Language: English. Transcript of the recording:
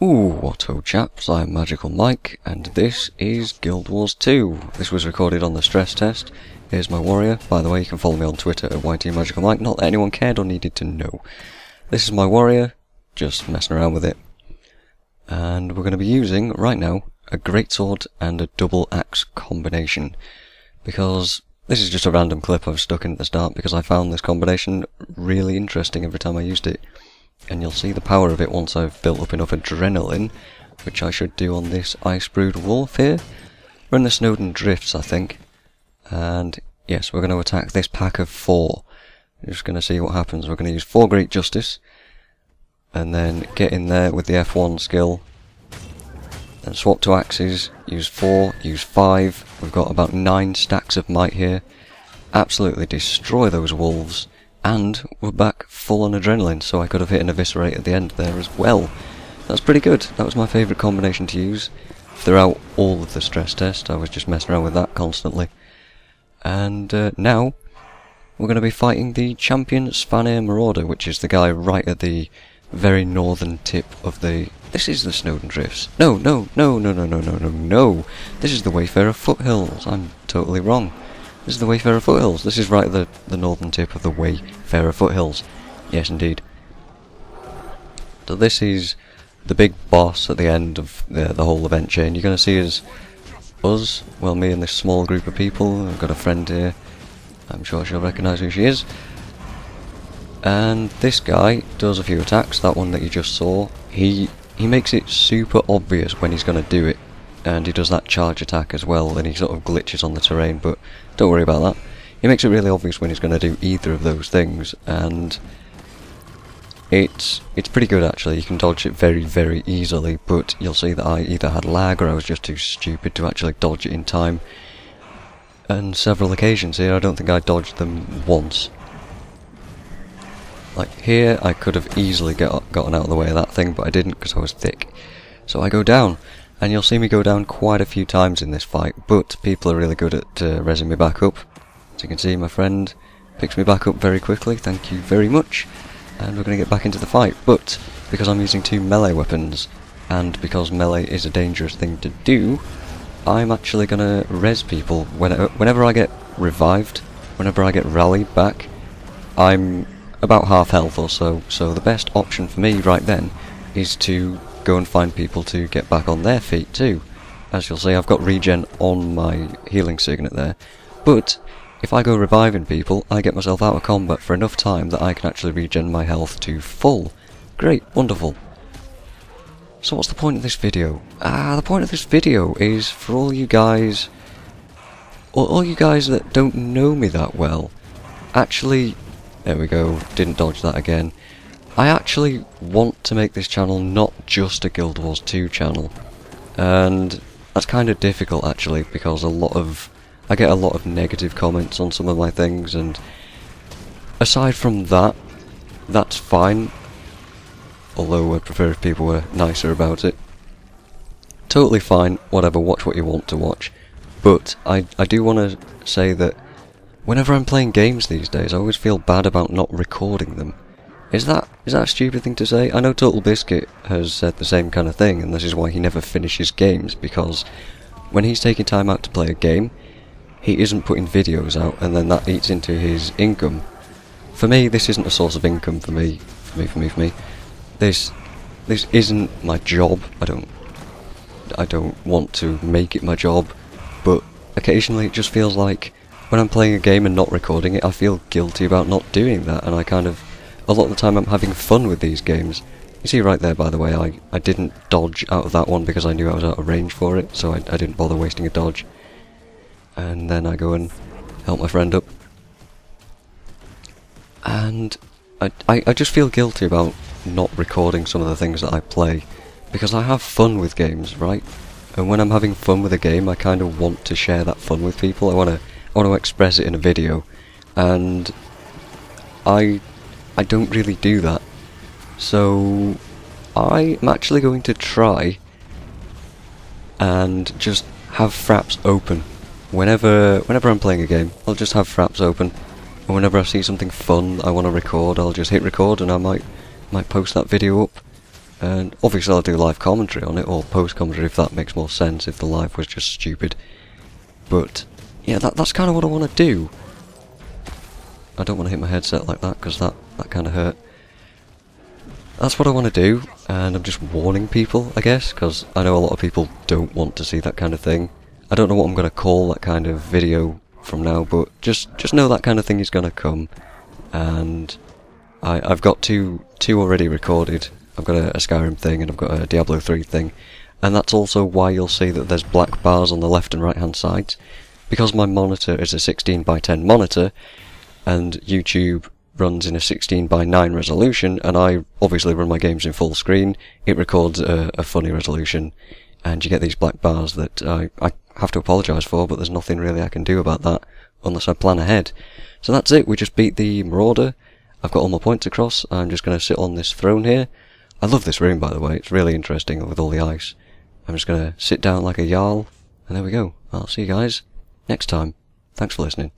Ooh, whatto chaps, I'm Magical Mike, and this is Guild Wars 2. This was recorded on the stress test. Here's my warrior. By the way, you can follow me on Twitter at YTMagicalMike, not that anyone cared or needed to know. This is my warrior, just messing around with it. And we're going to be using, right now, a greatsword and a double axe combination. Because this is just a random clip I've stuck in at the start, because I found this combination really interesting every time I used it. And you'll see the power of it once I've built up enough adrenaline, which I should do on this Ice-Brewed Wolf here. We're in the Snowden Drifts, I think. And yes, we're going to attack this pack of 4. We're just going to see what happens. We're going to use 4 Great Justice, and then get in there with the F1 skill, then swap to axes, use 4, use 5. We've got about 9 stacks of might here. Absolutely destroy those wolves. And we're back full on adrenaline, so I could have hit an eviscerate at the end there as well. That's pretty good. That was my favourite combination to use. Throughout all of the stress test, I was just messing around with that constantly. And now, we're going to be fighting the champion Svanir Marauder, which is the guy right at the very northern tip of the... This is the Snowden Drifts. No. This is the Wayfarer Foothills. I'm totally wrong. This is the Wayfarer Foothills. This is right at the northern tip of the Wayfarer Foothills. Yes, indeed. So this is the big boss at the end of the whole event chain. You're going to see us, well, me and this small group of people. I've got a friend here. I'm sure she'll recognise who she is. And this guy does a few attacks. That one that you just saw, he makes it super obvious when he's going to do it. And he does that charge attack as well, and he sort of glitches on the terrain, but don't worry about that. He makes it really obvious when he's going to do either of those things, and it's pretty good actually. You can dodge it very, very easily, but you'll see that I either had lag or I was just too stupid to actually dodge it in time. And several occasions here, I don't think I dodged them once. Like here, I could have easily gotten out of the way of that thing, but I didn't because I was thick. So I go down. And you'll see me go down quite a few times in this fight, but people are really good at rezzing me back up. As you can see, my friend picks me back up very quickly, thank you very much. And we're going to get back into the fight, but because I'm using 2 melee weapons, and because melee is a dangerous thing to do, I'm actually going to res people. Whenever I get revived, whenever I get rallied back, I'm about half health or so, so the best option for me right then is to go and find people to get back on their feet too. As you'll see, I've got regen on my healing signet there, but if I go reviving people, I get myself out of combat for enough time that I can actually regen my health to full. Great, wonderful. So what's the point of this video? The point of this video is for all you guys that don't know me that well. Actually, there we go, didn't dodge that again. I actually want to make this channel not just a Guild Wars 2 channel, and that's kind of difficult actually, because I get a lot of negative comments on some of my things, and aside from that, that's fine, although I'd prefer if people were nicer about it. Totally fine, whatever, watch what you want to watch, but I do want to say that whenever I'm playing games these days, I always feel bad about not recording them. Is that a stupid thing to say? I know Total Biscuit has said the same kind of thing, and this is why he never finishes games, because when he's taking time out to play a game, he isn't putting videos out, and then that eats into his income. For me, this isn't a source of income for me. This isn't my job. I don't want to make it my job, but occasionally it just feels like when I'm playing a game and not recording it, I feel guilty about not doing that, and a lot of the time I'm having fun with these games. You see right there, by the way, I didn't dodge out of that one because I knew I was out of range for it, so I didn't bother wasting a dodge. And then I go and help my friend up. And I just feel guilty about not recording some of the things that I play, because I have fun with games, right? And when I'm having fun with a game, I kind of want to share that fun with people. I want to express it in a video, and I don't really do that. So I'm actually going to try and just have fraps open. Whenever I'm playing a game, I'll just have fraps open. And whenever I see something fun I want to record, I'll just hit record and I might post that video up. and obviously I'll do live commentary on it, or post commentary if that makes more sense, if the live was just stupid. But yeah, that's kind of what I want to do. I don't want to hit my headset like that, because that kind of hurt. That's what I want to do, and I'm just warning people, I guess, because I know a lot of people don't want to see that kind of thing. I don't know what I'm going to call that kind of video from now, but just know that kind of thing is going to come. And I've got two already recorded. I've got a Skyrim thing, and I've got a Diablo 3 thing. And that's also why you'll see that there's black bars on the left and right hand sides. Because my monitor is a 16:10 monitor, and YouTube runs in a 16:9 resolution, and I obviously run my games in full screen, it records a funny resolution, and you get these black bars that I have to apologise for, but there's nothing really I can do about that, unless I plan ahead. So that's it, we just beat the Marauder. I've got all my points across. I'm just going to sit on this throne here. I love this room, by the way, it's really interesting with all the ice. I'm just going to sit down like a Jarl, and there we go. I'll see you guys next time. Thanks for listening.